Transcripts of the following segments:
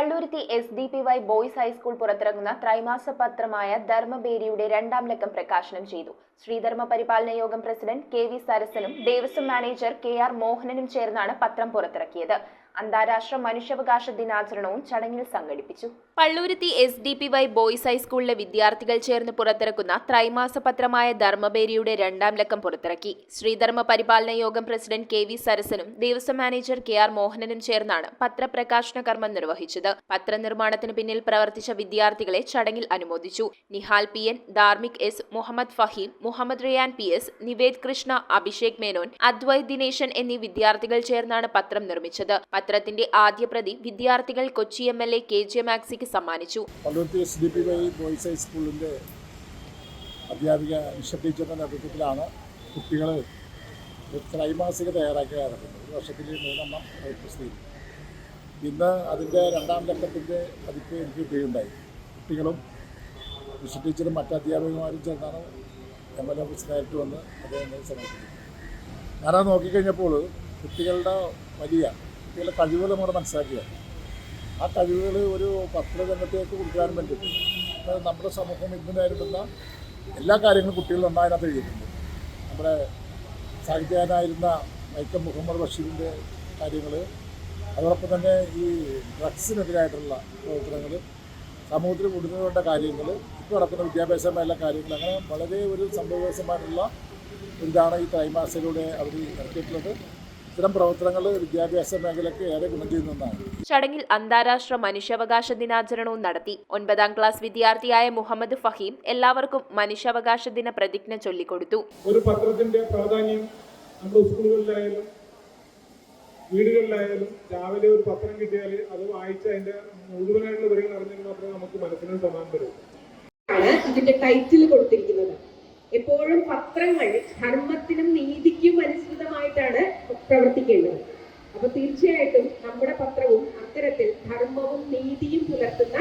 Palluruthy SDPY boys high school പുറത്തിറങ്ങുന്ന ത്രൈമാസ പത്രമായ ധർമ്മബേരിയുടെ രണ്ടാം ലക്കം പ്രകാശനം ചെയ്തു. ശ്രീധർമ്മ പരിപാലന യോഗം പ്രസിഡന്റ് KV സരസനും ദേവസ്വം മാനേജർ KR മോഹനനും ചേർന്നാണ് പത്രം പുറത്തിറക്കിയത്. അന്താരാഷ്ട്ര മനുഷ്യാവകാശ ദിനാചരണവും ചടങ്ങിൽ സംഘടിപ്പിച്ചു. പള്ളുരുത്തി SDPY ബോയ്സ് ഹൈസ്കൂളിലെ വിദ്യാർത്ഥികൾ ചേർന്ന് പുറത്തിറക്കുന്ന ത്രൈമാസ പത്രമായ ധർമ്മബേരിയുടെ രണ്ടാം ലക്കം പുറത്തിറക്കി. ശ്രീധർമ്മ പരിപാലന യോഗം പ്രസിഡന്റ് KV സരസനും ദേവസ്വം മാനേജർ KR മോഹനനും ചേർന്നാണ് പത്രപ്രകാശന കർമ്മം നിർവഹിച്ചത്. പത്രനിർമ്മാണത്തിന് പിന്നിൽ പ്രവർത്തിച്ച വിദ്യാർത്ഥികളെ ചടങ്ങിൽ അനുമോദിച്ചു. Nihal PN, Dharmik S, Muhammad Faheem, Muhammad Riyan PS, Nived Krishna, Abhishek Menon, Advaith Dineshan എന്നീ വിദ്യാർത്ഥികൾ ചേർന്നാണ് പത്രം നിർമ്മിച്ചത്. പത്രത്തിന്റെ ആദ്യ പ്രതി വിദ്യാർത്ഥികൾ കൊച്ചി MLA KJ മാക്സിക്ക് സമ്മാനിച്ചു. പള്ളുരുത്തി SDPY ബോയ്സ് ഹൈസ്കൂളിന്റെ അധ്യാപിക നിഷ ടീച്ചറിന്റെ നേതൃത്വത്തിലാണ് കുട്ടികൾ ത്രൈമാസിക തയ്യാറാക്കി ഇറക്കുന്നത്. ഒരു വർഷത്തിൽ 3 പ്രസിദ്ധീകരിക്കും. ഇന്ന് അതിൻ്റെ രണ്ടാം ലക്കത്തിൻ്റെ പതിപ്പ് എനിക്ക് കിട്ടുകയുണ്ടായി. കുട്ടികളും നിഷ ടീച്ചറും മറ്റ് അധ്യാപകന്മാരും ചേർന്നാണ് MLA പ്രസിഡന്റായിട്ട് വന്ന് അദ്ദേഹം സമർപ്പിക്കുന്നത്. ഞാനത് നോക്കിക്കഴിഞ്ഞപ്പോൾ കുട്ടികളുടെ കഴിവുകൾ നമ്മൾ മനസ്സിലാക്കുക. ആ കഴിവുകൾ ഒരു പത്രരംഗത്തേക്ക് കൊടുക്കാനും വേണ്ടിയിട്ട് നമ്മുടെ സമൂഹം ഇന്ന് നേരിടുന്ന എല്ലാ കാര്യങ്ങളും കുട്ടികളുണ്ട് അതിനകത്ത് എഴുതിയിട്ടുണ്ട്. നമ്മുടെ സാഹിത്യകാരനായിരുന്ന വൈക്കം മുഹമ്മദ് ബഷീറിൻ്റെ കാര്യങ്ങൾ, അതോടൊപ്പം തന്നെ ഈ ഡ്രഗ്സിനെതിരായിട്ടുള്ള പ്രവർത്തനങ്ങൾ, സമൂഹത്തിൽ കൊണ്ടുവരേണ്ട കാര്യങ്ങൾ, ഇപ്പോൾ നടക്കുന്ന വിദ്യാഭ്യാസ മേഖല കാര്യങ്ങൾ, അങ്ങനെ വളരെ ഒരു സംഭവവികാസമായിട്ടുള്ള ഇതാണ് ഈ ത്രൈമാസയിലൂടെ അവർ ഇറക്കിയിട്ടുള്ളത്. ഇത്തരം പ്രവർത്തനങ്ങൾ വിദ്യാഭ്യാസ മേഖലയ്ക്ക് ഏറെ ഗുണം ചെയ്യുന്നതാണ്. ചടങ്ങിൽ അന്താരാഷ്ട്ര മനുഷ്യാവകാശ ദിനാചരണവും നടത്തി. 9ാം ക്ലാസ് വിദ്യാർത്ഥിയായ മുഹമ്മദ് ഫഹീം എല്ലാവർക്കും മനുഷ്യാവകാശ ദിന പ്രതിജ്ഞ ചൊല്ലിക്കൊടുത്തു. ഒരു പത്രത്തിന്റെ പ്രാധാന്യം നമ്മുടെ സ്കൂളുകളിലായാലും വീടുകളിലായാലും രാവിലെ ഒരു പത്രം കിട്ടിയാൽ അത് വായിച്ച് അതിന്റെ മുഴുവനായിട്ടുള്ള വരികൾ അറിഞ്ഞെങ്കിൽ മാത്രമേ നമുക്ക് മനസ്സിന് സമാനം വരൂ. ഇതിന്റെ ടൈറ്റിൽ കൊടുത്തിരിക്കുന്നത് എപ്പോഴും പത്രങ്ങൾ ധർമ്മത്തിനും നീതിക്കും അനുസൃതമായിട്ടാണ് പ്രവർത്തിക്കേണ്ടത്. അപ്പൊ തീർച്ചയായിട്ടും നമ്മുടെ പത്രവും അത്തരത്തിൽ ധർമ്മവും നീതിയും പുലർത്തുന്ന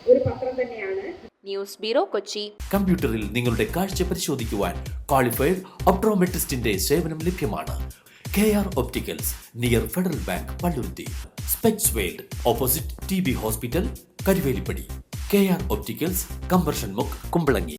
ഒരു പത്രം തന്നെയാണ്. News bureau, Kochi. കമ്പ്യൂട്ടറിൽ നിങ്ങളുടെ കാഴ്ച പരിശോധിക്കുവാൻ ക്വാളിഫൈഡ് ഒപ്ട്രോമെട്രിസ്റ്റിന്റെ സേവനം ലഭ്യമാണ്. KR opticals, near federal bank, Palluruthy. Specs world, opposite TB hospital, Karuvelippady. KR opticals, combustion മുക്ക്, കുമ്പളങ്ങി.